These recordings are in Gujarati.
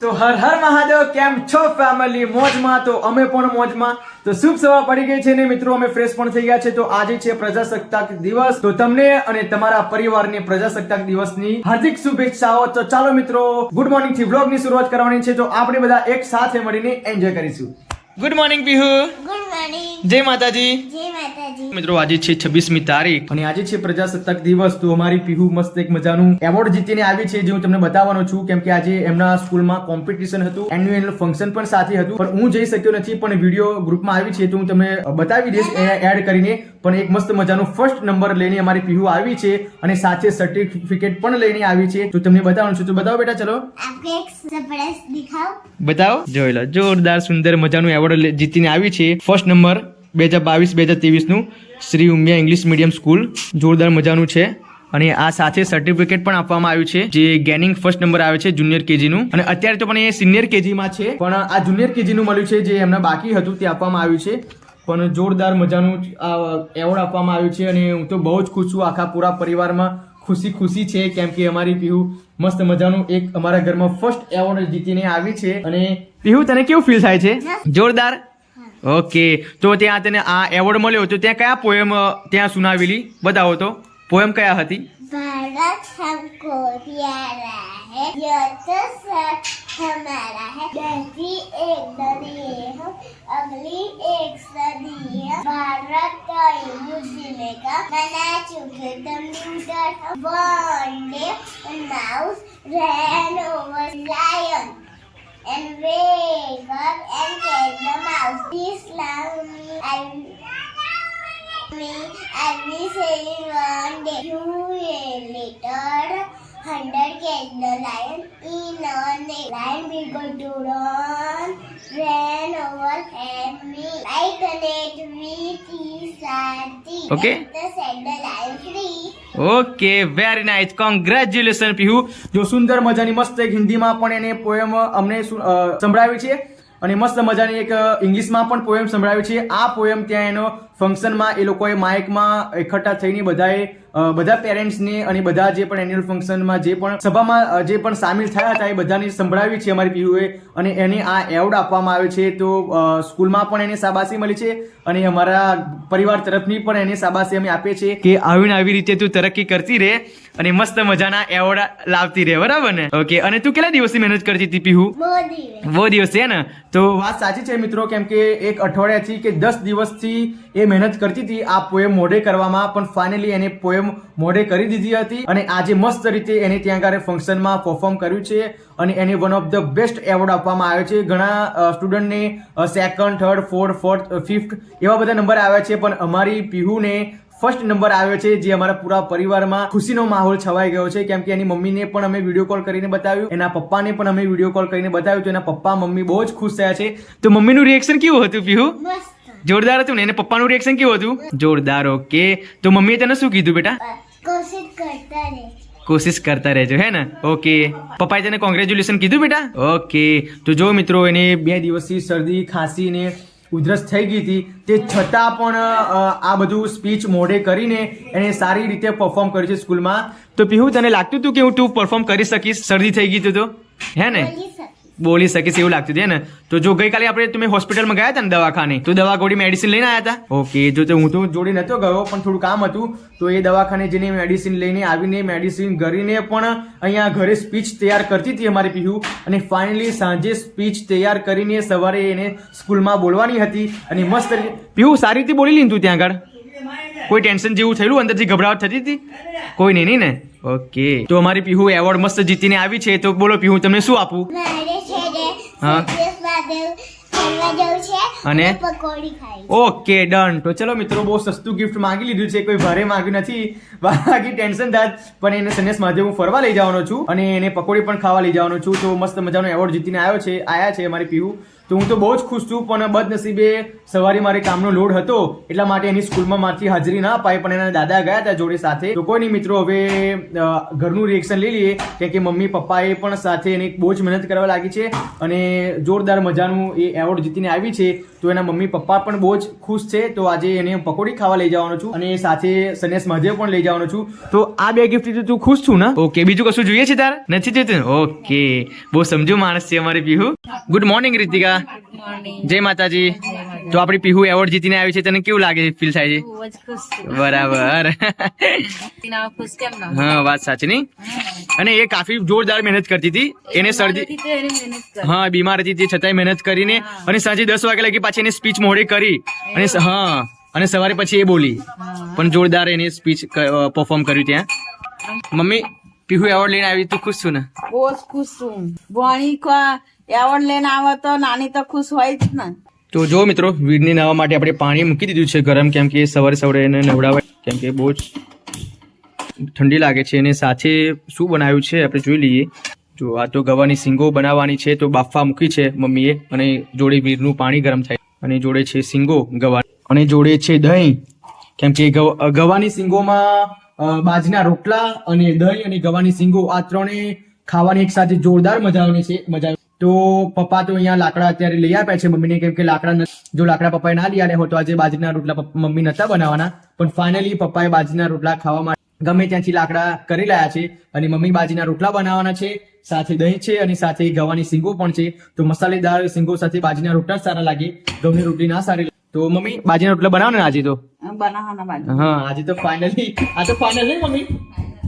તો હર હર મહાદેવ, કેમ છો ફેમિલી? મોજમાં? તો અમે પણ મોજમાં. તો શુભ સવાર પડી ગઈ છે ને મિત્રો, અમે ફ્રેશ પણ થઈ ગયા છે. તો આજે છે પ્રજાસત્તાક દિવસ, તો તમને અને તમારા પરિવારને પ્રજાસત્તાક દિવસની હાર્દિક શુભેચ્છાઓ. તો ચાલો મિત્રો, ગુડ મોર્નિંગ થી વ્લોગ ની શરૂઆત કરવાની છે. તો આપણે બધા એક સાથે મળીને એન્જોય કરીશું. Good morning Pihu. Good morning. જય માતાજી. જય માતાજી. મિત્રો આજે છે 26મી તારીખ અને આજે છે પ્રજાસત્તાક દિવસ. તો અમારી પીહુ મસ્ત એક મજાનું એવોર્ડ જીતીને આવી છે, જે હું તમને બતાવવાનો છું. કેમ કે આજે એમના સ્કૂલમાં કોમ્પિટિશન હતું, એન્યુઅલ ફંક્શન પણ સાથે હતું, પણ હું જઈ શક્યો નથી. પણ વિડીયો ગ્રુપમાં આવી છે તો હું તમને બતાવી દઈશ એડ કરીને. પણ એક મસ્ત મજાનું ફર્સ્ટ નંબર લઈને અમારી પીહુ આવી છે અને સાથે સર્ટિફિકેટ પણ લઈને આવી છે. તો તમને બતાવવાનું છે. તો બતાવો બેટા, ચલો આપકે એક સરપ્રાઈઝ દિખાઓ. બતાવો. જોઈ લો, જોરદાર સુંદર મજાનું એવોર્ડ જીતીને આવી છે. ફર્સ્ટ નંબર 2022-2023 નું Shri Umiya English medium school. જોરદાર મજાનું છે. અને આ સાથે સર્ટિફિકેટ પણ આપવામાં આવ્યું છે, જે ગેનિંગ ફર્સ્ટ નંબર આવે છે જુનિયર કેજી નું. અને અત્યારે તો પણ એ સિનિયર કેજી માં છે, પણ આ જુનિયર કેજી નું મળ્યું છે, જે એમને બાકી હતું તે આપવામાં આવ્યું છે. પણ જોરદાર મજાનું એવોર્ડ આપવામાં આવ્યું છે અને હું તો બહુ જ ખુશ છું. આખા પૂરા પરિવારમાં ખુશી છે, કેમ કે અમારી પીહુ મસ્ત મજાનું એક અમારા ઘરમાં ફર્સ્ટ એવોર્ડ જીતીને આવી છે. અને પીહુ, તને કેવું ફીલ થાય છે? જોરદાર. ઓકે, તો ત્યાં તને આ એવોર્ડ મળ્યો તો ત્યાં કયા પોએમ ત્યાં સુનાવેલી? બતાવો તો, પોએમ કયા હતી? भारत हमको प्यारा है, ये तो सब हमारा है, धरती एक दरिए हम, अगली एक सदी है, भारत का मुस्लिम का मना चुके तुम दिन one day a mouse ran over lion and wake up and catch the mouse. This love I will say one day. You will later 100 catch the lion in a net. Lion began to run, ran over and me like a net with his teeth. Okay. The set the lion free. Okay, very nice, congratulation Pihu. જો સુંદર મજાની મસ્ત એક હિન્દીમાં પણ એને પોએમ અમને સંભળાવી છે અને મસ્ત મજાની એક ઇંગ્લિશમાં પણ પોએમ સંભળાવી છે. આ પોએમ ત્યાં એનો ફંક્શનમાં એ લોકોએ માઇકમાં એકઠા થઈને બધા પેરેન્ટ્સને અને બધા જે પણ એન્યુઅલ ફંક્શનમાં જે પણ સભામાં જે પણ સામેલ થયા હતા એ બધાને સંભળાવી છે અમારી પીયુએ. અને એને આ એવોર્ડ આપવામાં આવે છે. તો સ્કૂલમાં પણ એને શાબાશી મળી છે અને અમારા પરિવાર તરફની પણ એને શાબાશી અમે આપીએ છીએ કે આવી રીતે તું તરક્કી કરતી રહે અને મસ્ત મજાના એવોર્ડ લાવતી રહે, બરાબર ને? ઓકે, અને તું કેટલા દિવસથી મહેનત કરતી હતી પીહુ? બહુ દિવસ છે ને? તો વાત સાચી છે મિત્રો, કેમ કે એક અઠવાડિયાથી કે 10 દિવસથી એ મહેનત કરતી હતી આ પોએમ મોઢે કરવામાં. પણ ફાઇનલી એને પોએમ મોઢે કરી દીધી હતી અને આજે મસ્ત રીતે એને ત્યાં આગળ ફંક્શનમાં પરફોર્મ કર્યું છે અને એને one of the best award આપવામાં આવ્યો છે. ઘણા સ્ટુડન્ટને સેકન્ડ, થર્ડ, ફોર્થ, ફિફ્થ એવા બધા નંબર આવ્યા છે, પણ અમારી પીહુને ફર્સ્ટ નંબર આવ્યો છે, જે અમારા પૂરા પરિવારમાં ખુશીનો માહોલ છવાઈ ગયો છે. કેમ કે એની મમ્મીને પણ અમે વિડીયો કોલ કરીને બતાવ્યું, એના પપ્પાને પણ અમે વિડીયો કોલ કરીને બતાવ્યું. તો એના પપ્પા મમ્મી બહુ જ ખુશ થયા છે. તો મમ્મીનું રિએક્શન કેવું હતું પીહુ? જોરદાર હતું ને? એને પપ્પાનું રિએક્શન કેવું હતું? જોરદાર. ઓકે, તો મમ્મીએ તને શું કીધું બેટા? કોશિશ કરતા રહેજો, હે ને? ઓકે, પપ્પાએ તને કોંગ્રેચ્યુલેશન કીધું બેટા? ઓકે, તો જો મિત્રો, એને 2 દિવસથી શરદી, ખાંસી ને ઉધરસ થઈ ગઈ હતી, તે છતાં પણ આ બધું સ્પીચ મોઢે કરીને એને સારી રીતે પરફોર્મ કર્યું છે સ્કૂલમાં. તો પીહુ, તને લાગતું હતું કે તું પરફોર્મ કરી શકીશ? શરદી થઈ ગઈ તો હે ને? બોલી શકીશ એવું લાગતું હતું, હે ને? તો જો ગઈકાલે આપણે તમે હોસ્પિટલમાં ગયા હતા ને, દવાખાને, તો દવા ગોળી મેડિસિન લઈને આવ્યા હતા? ઓકે, જો તો હું તો જોડે નતો ગયો, પણ થોડું કામ હતું, તો એ દવાખાને જઈને મેડિસિન લઈને આવીને મેડિસિન કરીને પણ અહીંયા ઘરે સ્પીચ તૈયાર કરતી હતી અમારી પીહુ. અને ફાઇનલી સાંજે સ્પીચ તૈયાર કરીને સવારે એને સ્કૂલમાં બોલવાની હતી અને મસ્ત પીહુ સારી રીતે બોલી લીધું ત્યાં આગળ. કોઈ ટેન્શન જેવું થયેલું? અંદરથી ગભરાટ થતી હતી? કોઈ નહીં ને? ઓકે, તો અમારી પીહુ એવોર્ડ મસ્ત જીતીને આવી છે. તો બોલો પીહુ, તમને શું આપું? અને ઓકે, ડન. તો ચલો મિત્રો, બહુ સસ્તું ગિફ્ટ માંગી લીધું છે, કોઈ ભારે માંગ્યું નથી. બાકી ટેન્શન થાય, પણ એને સંદેશ માધ્યમ હું ફરવા લઈ જવાનો છું અને એને પકોડી પણ ખાવા લઈ જવાનો છું. તો મસ્ત મજાનો એવોર્ડ જીતીને આયા છે અમારી પીહુ. તો હું તો બહુ જ ખુશ છું, પણ બદનસીબે સવારે મારે કામનો લોડ હતો, એટલા માટે એની સ્કૂલમાં મારથી હાજરી ના અપાઈ. પણ એના દાદા ગયા હતા જોડે સાથે. તો કોઈ નહીં મિત્રો, હવે ઘરનું રિએક્શન લઈ લઈએ, કેમ કે મમ્મી પપ્પાએ પણ સાથે એની બહુ જ મહેનત કરવા લાગી છે અને જોરદાર મજાનું એ એવોર્ડ એવોર્ડ જીતીને આવી છે તો એના મમ્મી પપ્પા પણ બહુ જ ખુશ છે. તો આજે એને પકોડી ખાવા લઈ જવાનો છું અને સાથે સનેશ મહાદેવ પણ લઈ જવાનો છું. તો આ બે ગિફ્ટ તું ખુશ છું ને? ઓકે, બીજું કશું જોઈએ છે તારે? નથી જોઈતું? ઓકે, બહુ સમજુ માણસ છે અમારી પીહુ. Good morning Ritika. જય માતાજી. તો આપણી પીહુ એવોર્ડ જીતીને આવી છે, તને કેવું લાગે, ફીલ થાય છે? બરાબર. હા, વાત સાચી નહીં. અને એ કાફી જોરદાર મહેનત કરતી હતી. એને શરદી, હા, બીમાર હતી તે છતાંય મહેનત કરીને અને સાંજે 10 વાગે લગી પાછી એને સ્પીચ મોડી કરી અને હા, અને સવારે પછી એ બોલી પણ જોરદાર એની સ્પીચ પરફોર્મ કર્યું ત્યાં. મમ્મી, પીહુ એવોર્ડ લઈને આવી, તું ખુશ છું ને? બહુ જ ખુશ છું. ભણી એવોર્ડ લઈને આવે તો નાની તો ખુશ હોય જ ને. તો જો મિત્રો, વીરને નાહવા માટે આપણે પાણી મૂકી દીધું છે ગરમ, કેમ કે સવારે સવારે એને નવડાવાય, કેમ કે બહુ જ ઠંડી લાગે છે. અને સાથે શું બનાવ્યું છે આપણે જોઈ લઈએ. જો આ તો ગવાની સિંગો બનાવવાની છે, તો બાફવા મૂકી છે મમ્મીએ, અને જોડે વીરનું પાણી ગરમ થાય, અને જોડે છે સિંગો ગવા, અને જોડે છે દહીં, કેમ કે ગવાની સિંગોમાં બાજરીના રોટલા અને દહીં અને ગવાની સિંગો આ ત્રણે ખાવાની એક સાથે જોરદાર મજા આવવાની છે. મજા. તો પપ્પા તો અહીંયા લાકડા અત્યારે લઈ આપ્યા છે મમ્મીને, કેમ કે જો લાકડા પપ્પાએ ના લઈ આવ્યા હોય તો આજે બાજરીના રોટલા મમ્મી નતા બનાવવાના, પણ ફાઇનલી પપ્પાએ બાજરીના રોટલા ખાવા માટે ગમે ત્યાંથી લાકડા કરી લાયા છે અને મમ્મી બાજરીના રોટલા બનાવવાના છે. સાથે દહીં છે અને સાથે ગવાની સિંગો પણ છે. તો મસાલેદાર સિંગો સાથે બાજરીના રોટલા સારા લાગે, ઘઉંની રોટલી ના સારી લાગે. તો મમ્મી બાજરીના રોટલા બનાવો ને આજે તો? હા, આજે તો ફાઇનલી, આ તો ફાઇનલ નહીં મમ્મી,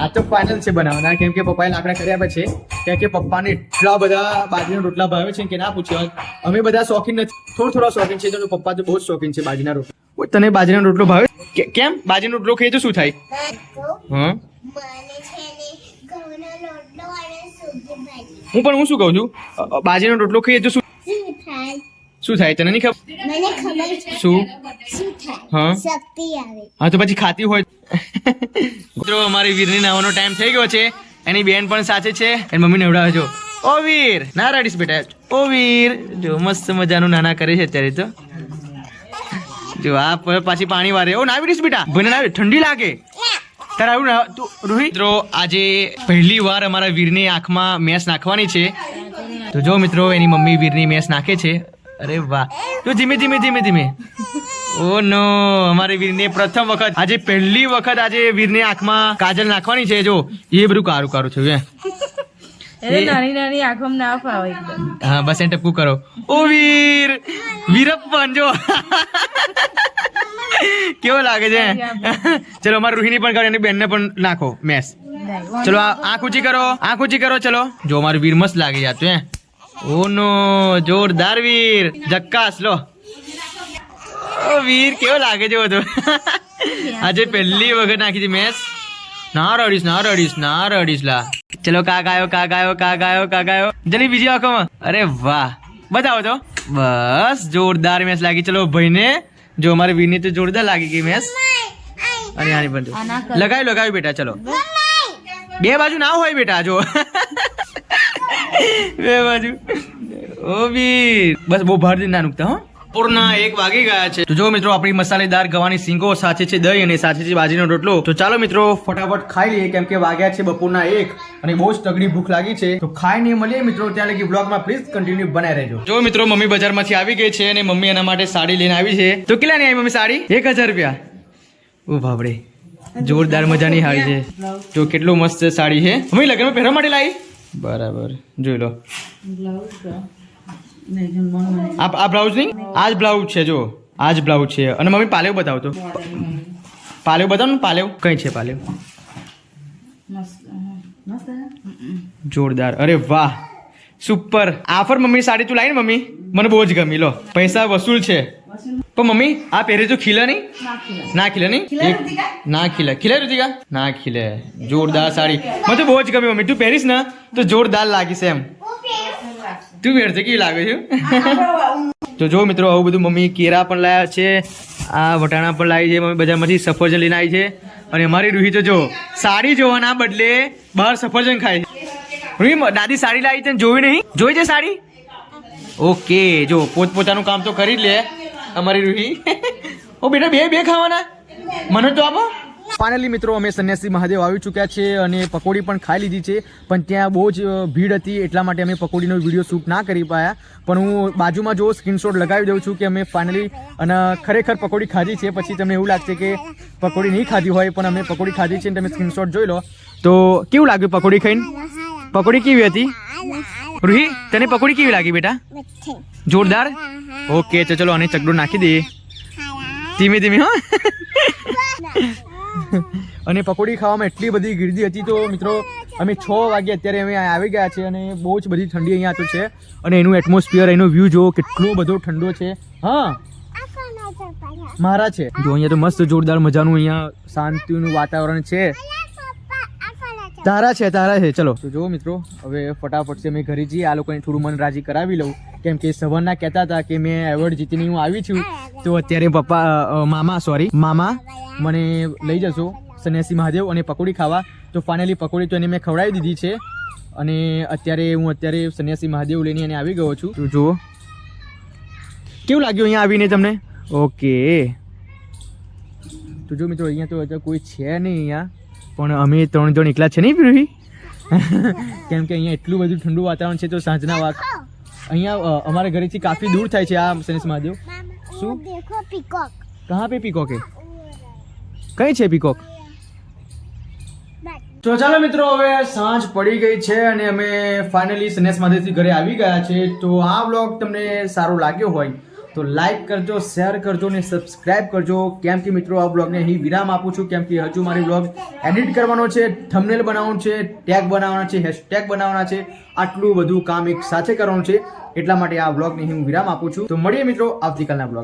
આ તો ફાઇનલ છે બનાવવાના, કેમ કે પપ્પાએ લાકડા કરી આપ્યા છે. કેમ કે પપ્પાને એટલા બધા બાજરીના રોટલા ભાવે છે કે ના પૂછ્યો. અમે બધા શોખીન નથી, થોડા શોખીન છે, તો પપ્પા તો બહુ જ શોખીન છે બાજરીના રોટલા. તને બાજરીનો રોટલો ભાવે? કેમ? બાજરીનો રોટલો ખાઈએ તો શું થાય? હા, હું શું કહું છું, બાજરીનો રોટલો ખાઈએ તો શું થાય? તને નહીં ખબર? મને ખબર છે. શું થાય? હા, શક્તિ આવે. હા, તો પછી ખાતી હોય. મિત્રો, અમારી વીરની નાવાનો ટાઈમ થઈ ગયો છે. એની બેન પણ સાથે છે, એની મમ્મી નવડાવે છો. ઓ વીર, ના રડીશ બેટા. ઓ વીર, જો મસ્ત મજાનું નાના કરે છે અત્યારે તો. જો આ પાછી પાણી વારે. ઓ ના રડીશ બેટા, ભને ના, ઠંડી લાગે. તારે આવું ના તું રોહિત. મિત્રો, આજે પહેલી વાર અમારા વીરની આંખમાં મેસ નાખવાની છે. તો જો મિત્રો, એની મમ્મી વીરની મેસ નાખે છે. અરે વાહ, તો ધીમે ધીમે. ઓ નો, અમારે વીરને પ્રથમ વખત, આજે પહેલી વખત આજે વીરને આંખમાં કાજલ નાખવાની છે. જો એ બધું કારું થયું. નાની આંખો ના ફાવે. હા, બસ એને ટપકું કરો. ઓ વીર, વીરપ્પન જો કેવો લાગે છે. ચલો, અમારે રૂહીની પણ કરો, એની બેનને પણ નાખો મેસ. ચલો, આંખ ઊંચી કરો. ચલો, જો અમારું વીર મસ્ત લાગે જાતું. ઓ નો, જોરદાર વીર, જક્કાસ. લો, ઓ વીર કેવો લાગે છે બધું. આજે પહેલી વખત નાખી હતી મેસ. ના રડીશ લા. ચલો, કા ગાયો. જલ્દી બીજી આંખોમાં. અરે વાહ, બતાવો તો. બસ, જોરદાર મેસ લાગી. ચલો ભાઈને, જો અમારે વીરની તો જોરદાર લાગી ગઈ મેસ. અને આની પણ લગાવી બેટા. ચલો, બે બાજુ ના હોય બેટા, જો બે બાજુ. ઓ વીર, બસ બહુ ભાર ના નુકતા. હો, પૂર્ણ 1 વાગી ગયા છે. તો જો મિત્રો, આપણી મસાલેદાર ગવાની સિંગો, સાથે છે દહીં અને સાથે છે બાજરીનો રોટલો. તો ચાલો મિત્રો, ફટાફટ ખાઈ લઈએ, કેમ કે વાગ્યા છે બપોરના 1 અને બહુ જ તગડી ભૂખ લાગી છે. તો ખાઈને મળીએ મિત્રો, ત્યાં લગી બ્લોગમાં પ્લીઝ કન્ટિન્યુ બનાવી રહેજો. જો મિત્રો, મમ્મી બજારમાંથી આવી ગઈ છે અને મમ્મી એના માટે સાડી લઈને આવી છે. તો કેટલાની આવી મમ્મી સાડી? 1000 રૂપિયા. ઓ બાપરે, જોરદાર મજાની સાડી છે. જો કેટલું મસ્ત સાડી છે. મમ્મી લગ્નમાં પહેરવા માટે લાવી? બરાબર, જોઈ લો. આ બ્લાઉઝ નહીં, આ જ બ્લાઉઝ છે. જો આ જ બ્લાઉઝ છે. અને મમ્મી પાલેવ બતાવો તો. પાલેવ બતાવો ને. પાલેવ કઈ છે? પાલેવ જોરદાર. અરે વાહ, સુપર. આફર મમ્મી સાડી તું લાવી ને મમ્મી, મને બહુ જ ગમી. લો, પૈસા વસૂલ છે. પણ મમ્મી, આ પહેરે તો ખીલે નહીં? ના ખીલે નહીં. ના ખીલે. ખીલે રુતિકા? ના ખીલે. જોરદાર સાડી, મને તો બહુ જ ગમી મમ્મી. તું પહેરીશ ને તો જોરદાર લાગીશ એમ. તું પહેરશે કેવી લાગે છે? તો જો મિત્રો, આવું બધું મમ્મી કેરા પણ લાવ્યા છે, આ વટાણા પણ લાવી છે મમ્મી બજારમાંથી. સફરજન લઈને આવી છે. અને અમારી રૂહી તો જો સાડી જોવાના બદલે બહાર સફરજન ખાય છે. રૂહી, દાદી સાડી લાવી છે, જોઈ નહીં? જોઈ છે સાડી? ઓકે, જો પોતપોતાનું કામ તો કરી જ લે અમારી રૂહી. ઓ બેટા, બે ખાવાના? મને તો આપો. ફાઇનલી મિત્રો અમે સન્યાસી મહાદેવ આવી ચૂક્યા છે અને પકોડી પણ ખાઈ લીધી છે, પણ ત્યાં બહુ જ ભીડ હતી એટલા માટે અમે પકોડીનો વિડીયો શૂટ ના કરી પાયા. પણ હું બાજુમાં જો સ્ક્રીનશોટ લગાવી દઉં છું કે અમે ફાઇનલી અને ખરેખર પકોડી ખાધી છે. પછી તમને એવું લાગશે કે પકોડી નહીં ખાધી હોય, પણ અમે પકોડી ખાધી છે. તમે સ્ક્રીનશોટ જોઈ લો. તો કેવું લાગ્યું પકોડી ખાઈને? પકોડી કેવી હતી રૂહી? તને પકોડી કેવી લાગી બેટા? જોરદાર. ઓકે તો ચલો આને ચકડો નાખી દઈએ ધીમે ધીમે. હા અને પકોડી ખાવામાં એટલી બધી ગીર્દી હતી તો મિત્રો અમે 6 વાગે અત્યારે અમે આવી ગયા છે અને બહુ જ બધી ઠંડી અહીંયા તો છે. અને એનું એટમોસ્ફિયર, એનો વ્યૂ જો કેટલો બધો ઠંડો છે. હા મારા છે જો અહીંયા તો મસ્ત જોરદાર મજાનું અહીંયા શાંતિનું વાતાવરણ છે. તારા છે ચલો. તો જો મિત્રો હવે ફટાફટ અમે ઘરે જઈએ. આ લોકોને થોડું મન રાજી કરાવી લઉં, કેમ કે સવારના કહેતા હતા કે મેં એવોર્ડ જીતીને હું આવી છું, તો અત્યારે મામા મને લઈ જશો સન્યાસી મહાદેવ અને પકોડી ખાવા. તો ફાઇનલી પકોડી તો એને મેં ખવડાવી દીધી છે અને અત્યારે સન્યાસી મહાદેવ લઈને એને આવી ગયો છું. તો જુઓ કેવું લાગ્યું અહીંયા આવીને તમને? ઓકે તો જો મિત્રો અહીંયા તો હજુ કોઈ છે નહીં અહીંયા, પણ અમે 3 જણ એકલા છે નહીં પીવી કેમ કે અહીંયા એટલું બધું ઠંડુ વાતાવરણ છે. તો સાંજના વાક અહીંયા અમારા ઘરેથી કાફી દૂર થાય છે આ સન્યાસી મહાદેવ. શું देखो पीकॉक કહાં પે પીકોક હે? કઈ છે પીકોક? તો ચાલો મિત્રો હવે સાંજ પડી ગઈ છે અને અમે ફાઇનલી સન્યાસી મહાદેવથી ઘરે આવી ગયા છે. તો આ વ્લોગ તમને સારો લાગ્યો હોય તો લાઈક કરજો, શેર કરજો અને સબસ્ક્રાઇબ કરજો. કેમ કે મિત્રો આ બ્લોગને અહીં વિરામ આપું છું, કેમ કે હજુ મારી બ્લોગ એડિટ કરવાનો છે, થંબનેલ બનાવવાનું છે, ટેગ બનાવવાના છે, હેશટેગ બનાવવાના છે. આટલું બધું કામ એક સાથે કરવાનું છે, એટલા માટે આ બ્લોગને હું વિરામ આપું છું. તો મળીએ મિત્રો આવતીકાલના બ્લોગ.